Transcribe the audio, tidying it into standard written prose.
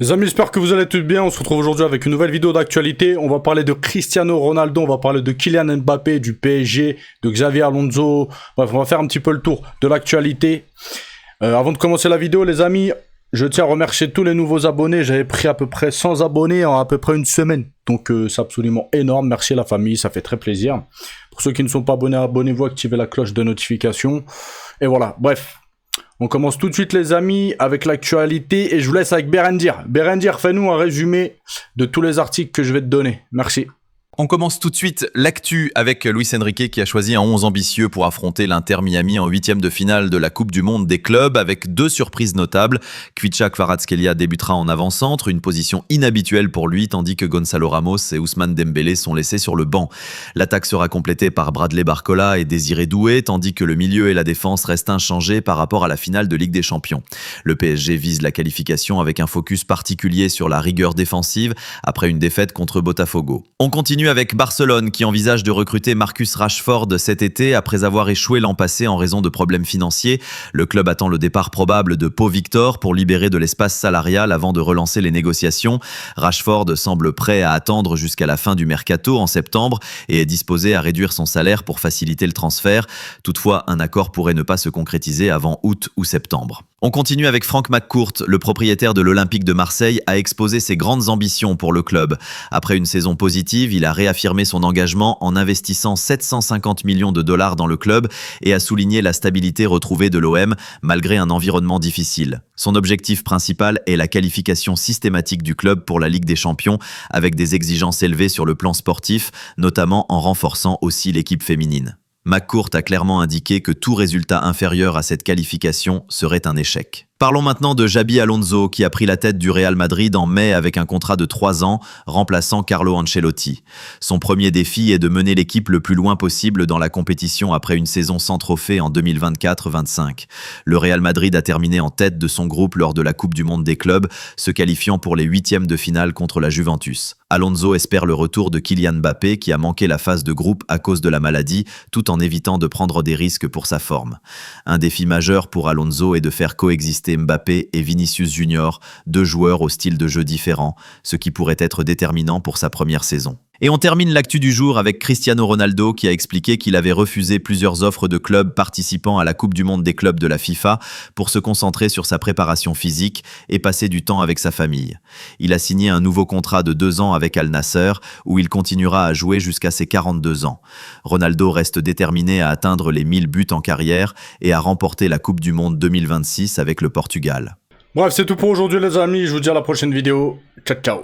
Les amis, j'espère que vous allez tous bien. On se retrouve aujourd'hui avec une nouvelle vidéo d'actualité. On va parler de Cristiano Ronaldo, on va parler de Kylian Mbappé, du PSG, de Xavi Alonso. Bref, on va faire un petit peu le tour de l'actualité. Avant de commencer la vidéo, les amis, je tiens à remercier tous les nouveaux abonnés. J'avais pris à peu près 100 abonnés en à peu près une semaine. Donc c'est absolument énorme. Merci la famille, ça fait très plaisir. Pour ceux qui ne sont pas abonnés, abonnez-vous, activez la cloche de notification. Et voilà, bref. On commence tout de suite les amis avec l'actualité et je vous laisse avec Berendir. Berendir, fais-nous un résumé de tous les articles que je vais te donner. Merci. On commence tout de suite l'actu avec Luis Enrique qui a choisi un 11 ambitieux pour affronter l'Inter Miami en 8e de finale de la Coupe du Monde des clubs avec deux surprises notables. Kvicha Kvaratskhelia débutera en avant-centre, une position inhabituelle pour lui tandis que Gonzalo Ramos et Ousmane Dembélé sont laissés sur le banc. L'attaque sera complétée par Bradley Barcola et Désiré Doué tandis que le milieu et la défense restent inchangés par rapport à la finale de Ligue des Champions. Le PSG vise la qualification avec un focus particulier sur la rigueur défensive après une défaite contre Botafogo. On continue avec Barcelone qui envisage de recruter Marcus Rashford cet été après avoir échoué l'an passé en raison de problèmes financiers. Le club attend le départ probable de Pau Victor pour libérer de l'espace salarial avant de relancer les négociations. Rashford semble prêt à attendre jusqu'à la fin du mercato en septembre et est disposé à réduire son salaire pour faciliter le transfert. Toutefois, un accord pourrait ne pas se concrétiser avant août ou septembre. On continue avec Frank McCourt, le propriétaire de l'Olympique de Marseille, a exposé ses grandes ambitions pour le club. Après une saison positive, il a réaffirmé son engagement en investissant 750 millions de dollars dans le club et a souligné la stabilité retrouvée de l'OM malgré un environnement difficile. Son objectif principal est la qualification systématique du club pour la Ligue des Champions avec des exigences élevées sur le plan sportif, notamment en renforçant aussi l'équipe féminine. McCourt a clairement indiqué que tout résultat inférieur à cette qualification serait un échec. Parlons maintenant de Xabi Alonso qui a pris la tête du Real Madrid en mai avec un contrat de 3 ans, remplaçant Carlo Ancelotti. Son premier défi est de mener l'équipe le plus loin possible dans la compétition après une saison sans trophée en 2024-25. Le Real Madrid a terminé en tête de son groupe lors de la Coupe du Monde des clubs, se qualifiant pour les 8e de finale contre la Juventus. Alonso espère le retour de Kylian Mbappé qui a manqué la phase de groupe à cause de la maladie, tout en évitant de prendre des risques pour sa forme. Un défi majeur pour Alonso est de faire coexister Mbappé et Vinicius Junior, deux joueurs au style de jeu différent, ce qui pourrait être déterminant pour sa première saison. Et on termine l'actu du jour avec Cristiano Ronaldo qui a expliqué qu'il avait refusé plusieurs offres de clubs participant à la Coupe du Monde des clubs de la FIFA pour se concentrer sur sa préparation physique et passer du temps avec sa famille. Il a signé un nouveau contrat de 2 ans avec Al Nassr où il continuera à jouer jusqu'à ses 42 ans. Ronaldo reste déterminé à atteindre les 1000 buts en carrière et à remporter la Coupe du Monde 2026 avec le Portugal. Bref, c'est tout pour aujourd'hui les amis. Je vous dis à la prochaine vidéo. Ciao, ciao.